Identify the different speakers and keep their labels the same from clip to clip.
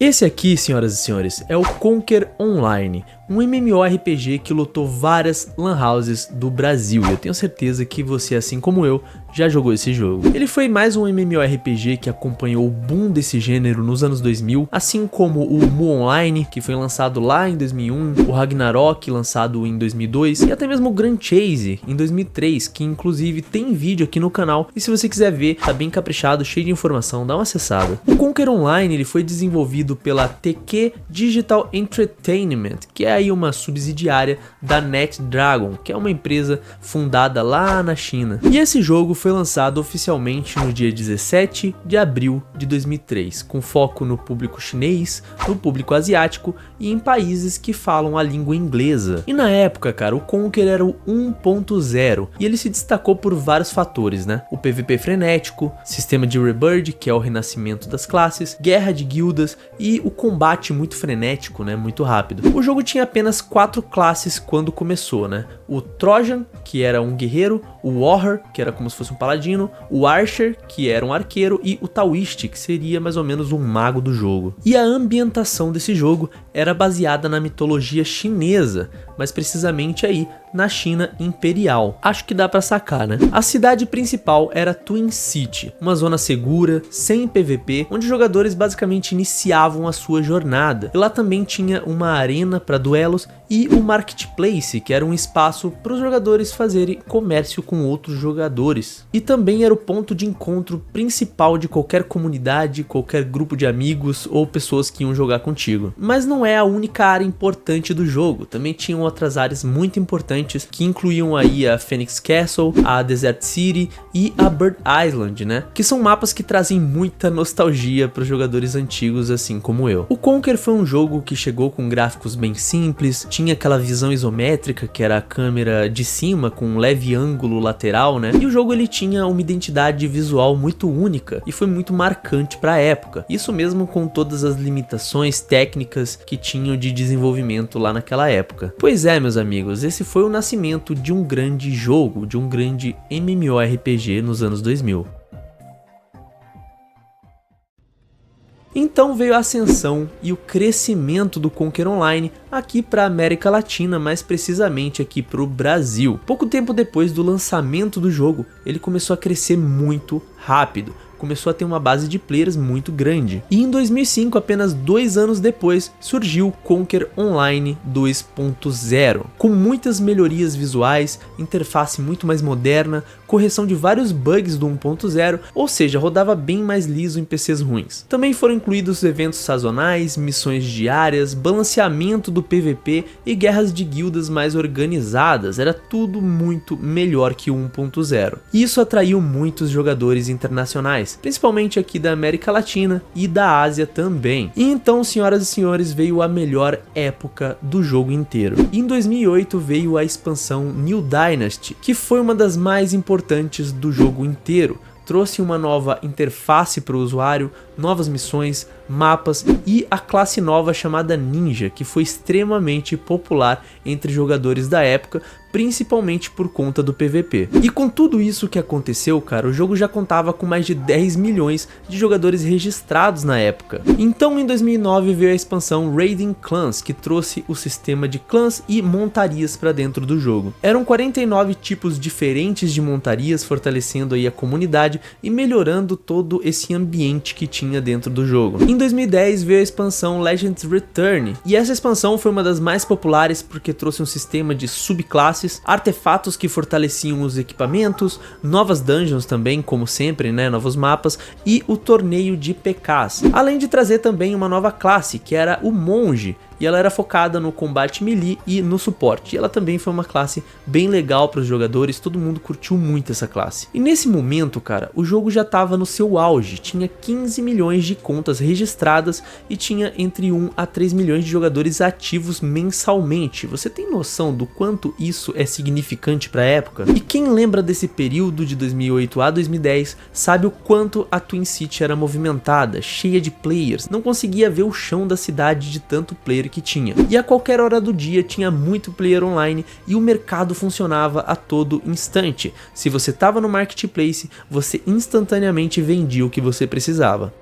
Speaker 1: Esse aqui, senhoras e senhores, é o Conker Online, um MMORPG que lotou várias lan houses do Brasil, e eu tenho certeza que você, assim como eu, já jogou esse jogo. Ele foi mais um MMORPG que acompanhou o boom desse gênero nos anos 2000, assim como o Mu Online, que foi lançado lá em 2001, o Ragnarok, lançado em 2002, e até mesmo o Grand Chase, em 2003, que inclusive tem vídeo aqui no canal, e se você quiser ver, tá bem caprichado, cheio de informação, dá uma acessada. O Conker Online ele foi desenvolvido pela TQ Digital Entertainment, que é aí uma subsidiária da NetDragon, que é uma empresa fundada lá na China. E esse jogo foi lançado oficialmente no dia 17 de abril de 2003, com foco no público chinês, no público asiático e em países que falam a língua inglesa. E na época, cara, o Conker era o 1.0 e ele se destacou por vários fatores, né? O PVP frenético, sistema de Rebirth, que é o renascimento das classes, guerra de guildas e o combate muito frenético, né? Muito rápido. O jogo tinha apenas 4 classes quando começou, né? O Trojan, que era um guerreiro, o Warrior, que era como se fosse um paladino, o Archer, que era um arqueiro, e o Taoist, que seria mais ou menos um mago do jogo. E a ambientação desse jogo era baseada na mitologia chinesa, mas precisamente aí na China Imperial. Acho que dá pra sacar, né? A cidade principal era Twin City, uma zona segura, sem PVP, onde os jogadores basicamente iniciavam a sua jornada. E lá também tinha uma arena para duelos e o Marketplace, que era um espaço para os jogadores fazerem comércio com outros jogadores. E também era o ponto de encontro principal de qualquer comunidade, qualquer grupo de amigos ou pessoas que iam jogar contigo. Mas não é a única área importante do jogo, também tinham outras áreas muito importantes que incluíam aí a Phoenix Castle, a Desert City e a Bird Island, né? Que são mapas que trazem muita nostalgia para os jogadores antigos assim como eu. O Conker foi um jogo que chegou com gráficos bem simples, tinha aquela visão isométrica que era a câmera de cima com um leve ângulo lateral, né? E o jogo ele tinha uma identidade visual muito única e foi muito marcante para a época. Isso mesmo com todas as limitações técnicas que tinham de desenvolvimento lá naquela época. Pois é, meus amigos, esse foi o nascimento de um grande jogo, de um grande MMORPG nos anos 2000. Então veio a ascensão e o crescimento do Conker Online aqui para a América Latina, mais precisamente aqui para o Brasil. Pouco tempo depois do lançamento do jogo, ele começou a crescer muito rápido. Começou a ter uma base de players muito grande. E em 2005, apenas 2 anos depois, surgiu o Conker Online 2.0, com muitas melhorias visuais, interface muito mais moderna, correção de vários bugs do 1.0, ou seja, rodava bem mais liso em PCs ruins. Também foram incluídos eventos sazonais, missões diárias, balanceamento do PVP e guerras de guildas mais organizadas. Era tudo muito melhor que o 1.0. E isso atraiu muitos jogadores internacionais, principalmente aqui da América Latina e da Ásia também. E então, senhoras e senhores, veio a melhor época do jogo inteiro. E em 2008 veio a expansão New Dynasty, que foi uma das mais importantes do jogo inteiro. Trouxe uma nova interface para o usuário, novas missões, mapas e a classe nova chamada Ninja, que foi extremamente popular entre jogadores da época, principalmente por conta do PVP. E com tudo isso que aconteceu, cara, o jogo já contava com mais de 10 milhões de jogadores registrados na época. Então em 2009 veio a expansão Raiding Clans, que trouxe o sistema de clãs e montarias para dentro do jogo. Eram 49 tipos diferentes de montarias, fortalecendo aí a comunidade e melhorando todo esse ambiente que tinha dentro do jogo. Em 2010 veio a expansão Legends Return, e essa expansão foi uma das mais populares porque trouxe um sistema de subclasses, artefatos que fortaleciam os equipamentos, novas dungeons também, como sempre, né, novos mapas, e o torneio de PKs. Além de trazer também uma nova classe, que era o Monge, e ela era focada no combate melee e no suporte. E ela também foi uma classe bem legal para os jogadores, todo mundo curtiu muito essa classe. E nesse momento, cara, o jogo já estava no seu auge, tinha 15 milhões de contas registradas e tinha entre 1 a 3 milhões de jogadores ativos mensalmente. Você tem noção do quanto isso é significante para a época? E quem lembra desse período de 2008 a 2010 sabe o quanto a Twin City era movimentada, cheia de players, não conseguia ver o chão da cidade de tanto player que tinha. E a qualquer hora do dia tinha muito player online e o mercado funcionava a todo instante. Se você estava no Marketplace, você instantaneamente vendia o que você precisava.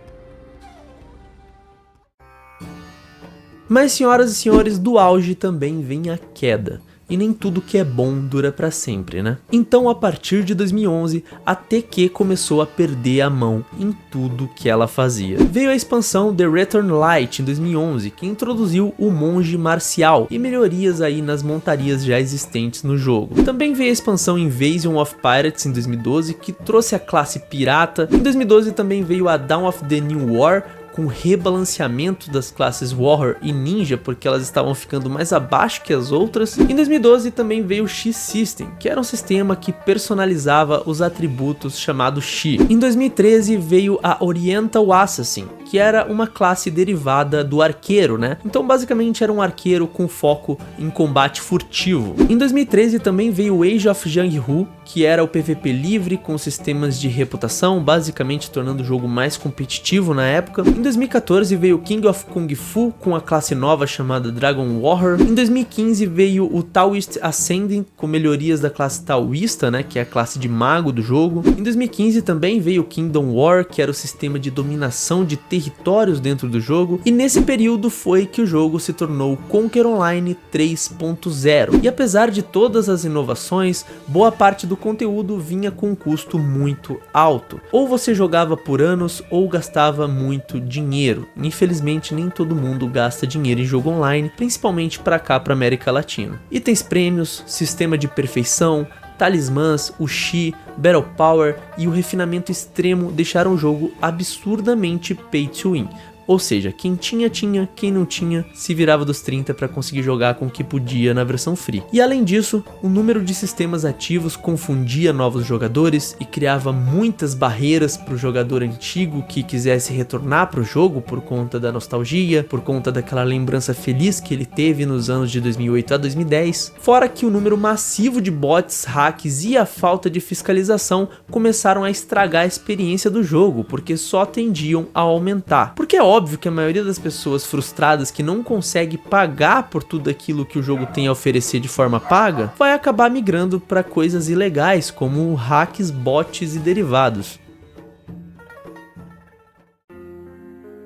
Speaker 1: Mas, senhoras e senhores, do auge também vem a queda. E nem tudo que é bom dura pra sempre, né? Então, a partir de 2011, a TQ começou a perder a mão em tudo que ela fazia. Veio a expansão The Return Light em 2011, que introduziu o monge marcial e melhorias aí nas montarias já existentes no jogo. Também veio a expansão Invasion of Pirates em 2012, que trouxe a classe pirata. Em 2012 também veio a Dawn of the New War, com rebalanceamento das classes Warrior e Ninja, porque elas estavam ficando mais abaixo que as outras. Em 2012 também veio o X-System, que era um sistema que personalizava os atributos chamado X. Em 2013 veio a Oriental Assassin, que era uma classe derivada do arqueiro, né? Então basicamente era um arqueiro com foco em combate furtivo. Em 2013 também veio o Age of Jang-Hu, que era o PVP livre com sistemas de reputação, basicamente tornando o jogo mais competitivo na época. Em 2014 veio o King of Kung Fu com a classe nova chamada Dragon Warrior. Em 2015 veio o Taoist Ascending com melhorias da classe Taoísta, né, que é a classe de mago do jogo. Em 2015 também veio o Kingdom War, que era o sistema de dominação de territórios dentro do jogo. E nesse período foi que o jogo se tornou Conquer Online 3.0. E apesar de todas as inovações, boa parte do conteúdo vinha com um custo muito alto. Ou você jogava por anos ou gastava muito dinheiro. Infelizmente nem todo mundo gasta dinheiro em jogo online, principalmente para cá, para América Latina. Itens prêmios, sistema de perfeição, talismãs, o Chi, Battle Power e o refinamento extremo deixaram o jogo absurdamente pay to win. Ou seja, quem tinha, quem não tinha, se virava dos 30 para conseguir jogar com o que podia na versão free. E além disso, o número de sistemas ativos confundia novos jogadores e criava muitas barreiras para o jogador antigo que quisesse retornar para o jogo por conta da nostalgia, por conta daquela lembrança feliz que ele teve nos anos de 2008 a 2010. Fora que o número massivo de bots, hacks e a falta de fiscalização começaram a estragar a experiência do jogo, porque só tendiam a aumentar. Porque é óbvio que a maioria das pessoas frustradas que não consegue pagar por tudo aquilo que o jogo tem a oferecer de forma paga, vai acabar migrando para coisas ilegais como hacks, bots e derivados.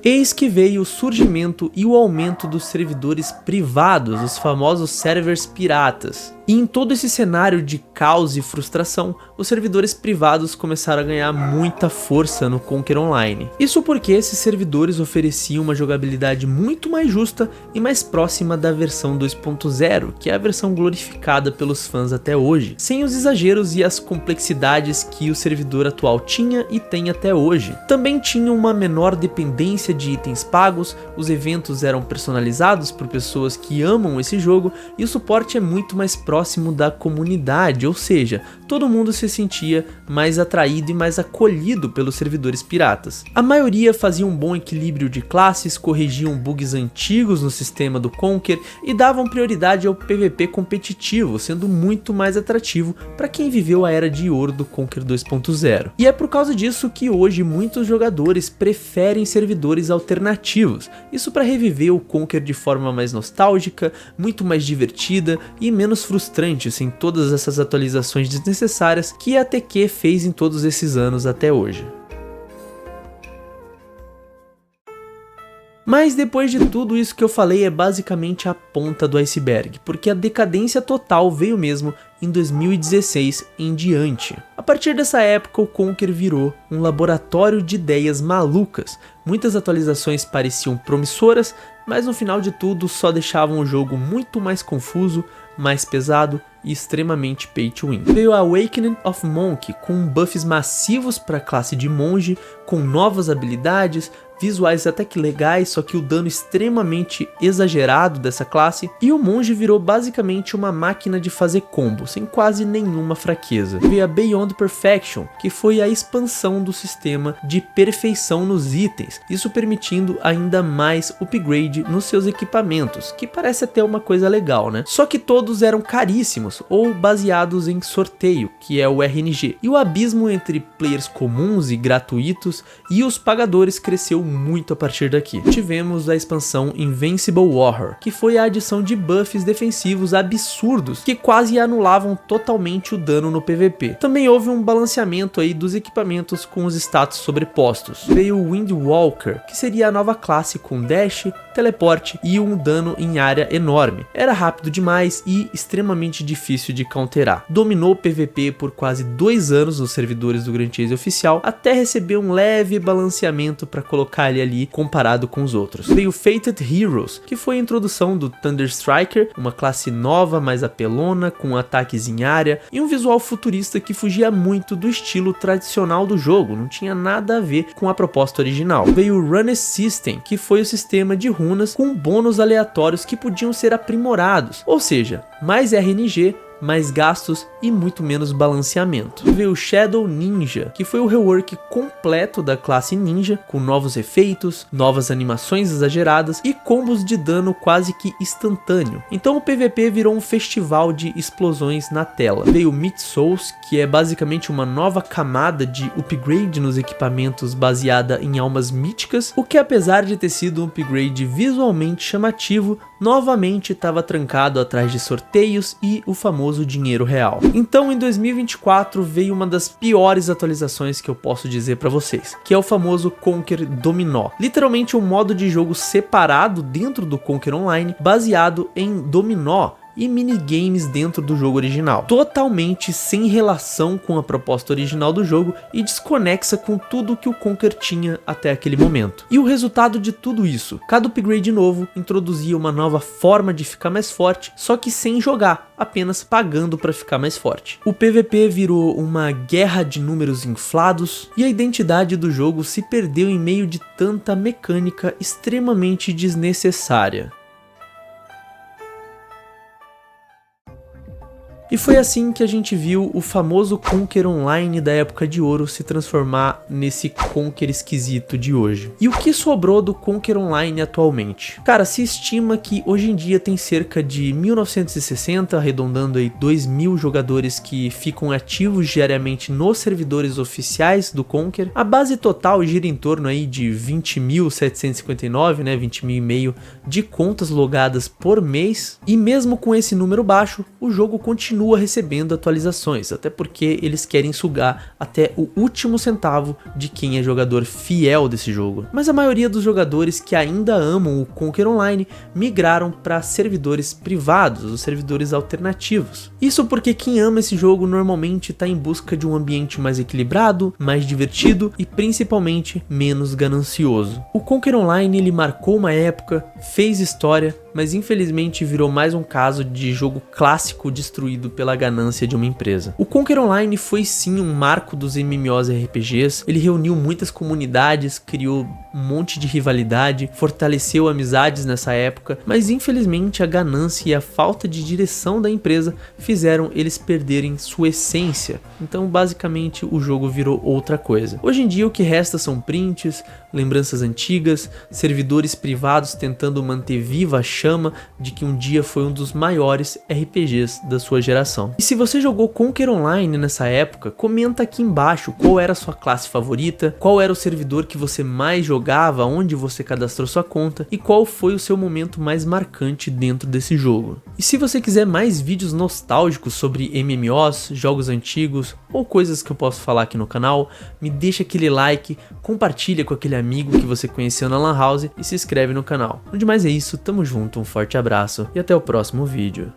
Speaker 1: Eis que veio o surgimento e o aumento dos servidores privados, os famosos servers piratas. E em todo esse cenário de caos e frustração, os servidores privados começaram a ganhar muita força no Conquer Online. Isso porque esses servidores ofereciam uma jogabilidade muito mais justa e mais próxima da versão 2.0, que é a versão glorificada pelos fãs até hoje, sem os exageros e as complexidades que o servidor atual tinha e tem até hoje. Também tinha uma menor dependência de itens pagos, os eventos eram personalizados por pessoas que amam esse jogo e o suporte é muito mais próximo da comunidade, ou seja, todo mundo se sentia mais atraído e mais acolhido pelos servidores piratas. A maioria fazia um bom equilíbrio de classes, corrigiam bugs antigos no sistema do Conquer e davam prioridade ao PVP competitivo, sendo muito mais atrativo para quem viveu a era de ouro do Conquer 2.0. E é por causa disso que hoje muitos jogadores preferem servidores alternativos, isso para reviver o Conquer de forma mais nostálgica, muito mais divertida e menos frustrante sem todas essas atualizações desnecessárias que a TQ fez em todos esses anos até hoje. Mas depois de tudo isso que eu falei é basicamente a ponta do iceberg, porque a decadência total veio mesmo em 2016 em diante. A partir dessa época o Conquer virou um laboratório de ideias malucas, muitas atualizações pareciam promissoras, mas no final de tudo só deixavam o jogo muito mais confuso, mais pesado e extremamente pay to win. Veio a Awakening of Monk com buffs massivos para a classe de monge, com novas habilidades, visuais até que legais, só que o dano extremamente exagerado dessa classe, e o monge virou basicamente uma máquina de fazer combo, sem quase nenhuma fraqueza. Veio a Beyond Perfection, que foi a expansão do sistema de perfeição nos itens, isso permitindo ainda mais upgrade nos seus equipamentos, que parece até uma coisa legal, né? Só que todos eram caríssimos, ou baseados em sorteio, que é o RNG, e o abismo entre players comuns e gratuitos e os pagadores cresceu muito a partir daqui. Tivemos a expansão Invincible Warrior, que foi a adição de buffs defensivos absurdos que quase anulavam totalmente o dano no PVP. Também houve um balanceamento aí dos equipamentos com os status sobrepostos. Veio o Windwalker, que seria a nova classe com dash, teleporte e um dano em área enorme. Era rápido demais e extremamente difícil de counterar. Dominou o PVP por quase 2 anos nos servidores do Grand Chase oficial, até receber um leve balanceamento para colocar ele ali comparado com os outros. Veio Fated Heroes, que foi a introdução do Thunder Striker, uma classe nova, mais apelona, com ataques em área e um visual futurista que fugia muito do estilo tradicional do jogo, não tinha nada a ver com a proposta original. Veio o Runner System, que foi o sistema de runas com bônus aleatórios que podiam ser aprimorados, ou seja, mais RNG, mais gastos e muito menos balanceamento. Veio o Shadow Ninja, que foi o rework completo da classe ninja, com novos efeitos, novas animações exageradas e combos de dano quase que instantâneo. Então o PVP virou um festival de explosões na tela. Veio o Myth Souls, que é basicamente uma nova camada de upgrade nos equipamentos baseada em almas míticas, o que apesar de ter sido um upgrade visualmente chamativo, novamente estava trancado atrás de sorteios e o famoso dinheiro real. Então em 2024 veio uma das piores atualizações que eu posso dizer para vocês, que é o famoso Conquer Dominó. Literalmente um modo de jogo separado dentro do Conquer Online, baseado em dominó e minigames dentro do jogo original, totalmente sem relação com a proposta original do jogo e desconexa com tudo que o Conquer tinha até aquele momento. E o resultado de tudo isso, cada upgrade novo introduzia uma nova forma de ficar mais forte, só que sem jogar, apenas pagando para ficar mais forte. O PVP virou uma guerra de números inflados e a identidade do jogo se perdeu em meio de tanta mecânica extremamente desnecessária. E foi assim que a gente viu o famoso Conquer Online da época de ouro se transformar nesse Conquer esquisito de hoje. E o que sobrou do Conquer Online atualmente? Cara, se estima que hoje em dia tem cerca de 1960, arredondando aí 2.000 jogadores que ficam ativos diariamente nos servidores oficiais do Conquer. A base total gira em torno aí de 20.759, né, 20.500 de contas logadas por mês. E mesmo com esse número baixo, o jogo continua recebendo atualizações, até porque eles querem sugar até o último centavo de quem é jogador fiel desse jogo. Mas a maioria dos jogadores que ainda amam o Conquer Online migraram para servidores privados, os servidores alternativos. Isso porque quem ama esse jogo normalmente está em busca de um ambiente mais equilibrado, mais divertido e principalmente menos ganancioso. O Conquer Online ele marcou uma época, fez história, mas infelizmente virou mais um caso de jogo clássico destruído pela ganância de uma empresa. O Conquer Online foi sim um marco dos MMORPGs, ele reuniu muitas comunidades, criou um monte de rivalidade, fortaleceu amizades nessa época, mas infelizmente a ganância e a falta de direção da empresa fizeram eles perderem sua essência, então basicamente o jogo virou outra coisa. Hoje em dia o que resta são prints, lembranças antigas, servidores privados tentando manter viva a chama de que um dia foi um dos maiores RPGs da sua geração. E se você jogou Conquer Online nessa época, comenta aqui embaixo qual era a sua classe favorita, qual era o servidor que você mais jogava, onde você cadastrou sua conta e qual foi o seu momento mais marcante dentro desse jogo. E se você quiser mais vídeos nostálgicos sobre MMOs, jogos antigos ou coisas que eu posso falar aqui no canal, me deixa aquele like, compartilha com aquele amigo que você conheceu na Lan House e se inscreve no canal. No demais é isso, tamo junto, um forte abraço e até o próximo vídeo.